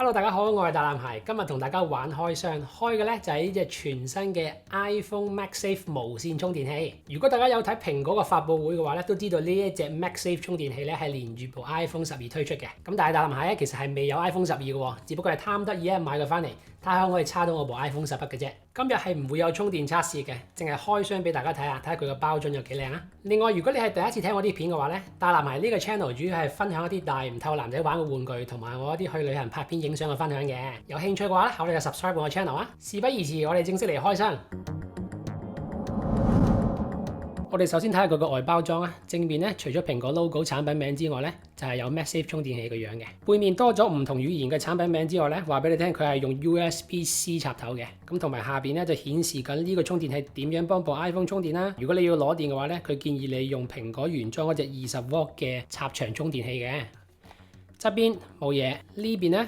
Hello， 大家好，我係大男孩，今日同大家玩開箱，開嘅咧就係呢隻全新嘅 iPhone MagSafe 無線充電器。如果大家有睇蘋果嘅發佈會嘅話咧，都知道呢一隻 MagSafe 充電器咧係連住部 iPhone 12推出嘅。咁但係大男孩咧其實係未有 iPhone 12嘅喎，只不過係貪得意買佢翻嚟，睇下可唔可以叉到我部 iPhone 11嘅啫。今日係唔會有充電測試嘅，淨係開箱俾大家睇下，睇下佢個包裝有幾靚啊！另外，如果你係第一次睇我啲片嘅話咧，大男孩呢個 channel 主要係分享一啲大唔透男仔玩嘅玩具，同埋我一啲去旅行拍片影相嘅分享嘅。有興趣嘅話咧，考慮就 subscribe 我個 channel 啊！事不宜遲，我哋正式嚟開箱。我哋首先睇下佢個外包裝啊，正面咧除咗蘋果 logo 產品名之外咧，就係有 MagSafe 充電器個樣嘅。背面多咗唔同語言嘅產品名之外咧，話俾你聽佢係用 USB-C 插頭嘅。咁同埋下邊咧就顯示緊呢個充電器點樣幫部 iPhone 充電啦。如果你要攞電嘅話咧，佢建議你用蘋果原裝嗰隻20W 嘅插牆充電器嘅。側邊冇嘢，呢邊咧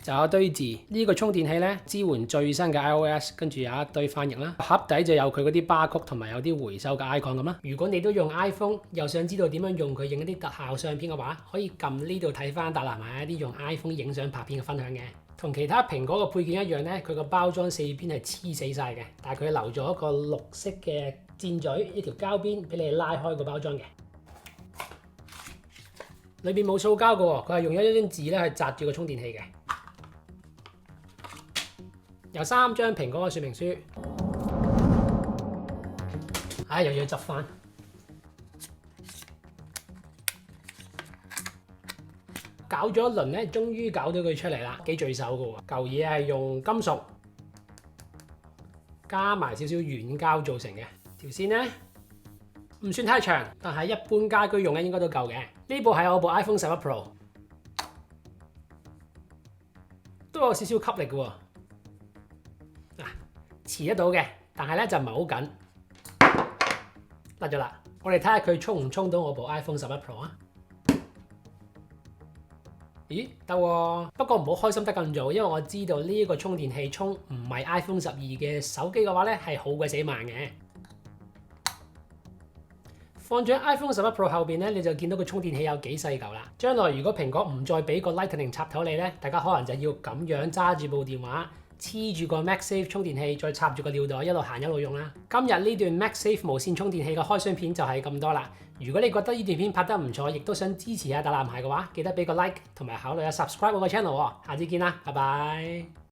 就有堆字，呢個充電器咧支援最新嘅 iOS， 跟住有一堆翻譯啦。盒底就有佢嗰啲巴曲同埋有啲回收嘅 icon 咁啦。如果你都用 iPhone， 又想知道點樣用佢影一啲特效相片嘅話，可以撳呢度睇翻大男孩一啲用 iPhone 影相拍片嘅分享嘅。同其他蘋果嘅配件一樣咧，佢個包裝四邊係黐死晒嘅，但係佢留咗一個綠色嘅箭嘴，一條膠邊俾你拉開個包裝嘅。裏邊冇塑膠嘅喎，佢係用一張紙咧去紮住個充電器嘅。有3張蘋果嘅說明書，又要執翻，搞咗一輪咧，終於搞到佢出嚟啦，幾聚手嘅喎。嚿嘢係用金屬加埋少少軟膠做成嘅，條線咧唔算太長，但係一般家居用咧應該都夠嘅。呢部係我部 iPhone 11 Pro， 都有少少吸力嘅喎。持得到嘅，但係咧就唔係好緊，甩咗啦。我哋睇下佢充唔充到我部 iPhone 11 Pro 啊？咦，得喎，不過唔好開心得咁早，因為我知道呢一個充電器充唔係 iPhone 12嘅手機嘅話咧係好鬼死慢嘅。放咗 iPhone 11 Pro 後邊咧，你就見到個充電器有幾細嚿啦。將來如果蘋果唔再俾個 Lightning 插頭你咧，大家可能就要咁樣揸住部電話，黐住個 MagSafe 充電器，再插住個尿袋，一路行一路用啦。今日呢段 MagSafe 無線充電器嘅開箱片就係咁多啦。如果你覺得呢段片拍得唔錯，亦都想支持下大男孩嘅話，記得俾個 like 同埋考慮下 subscribe 我個 channel 喎。下次見啦，拜拜。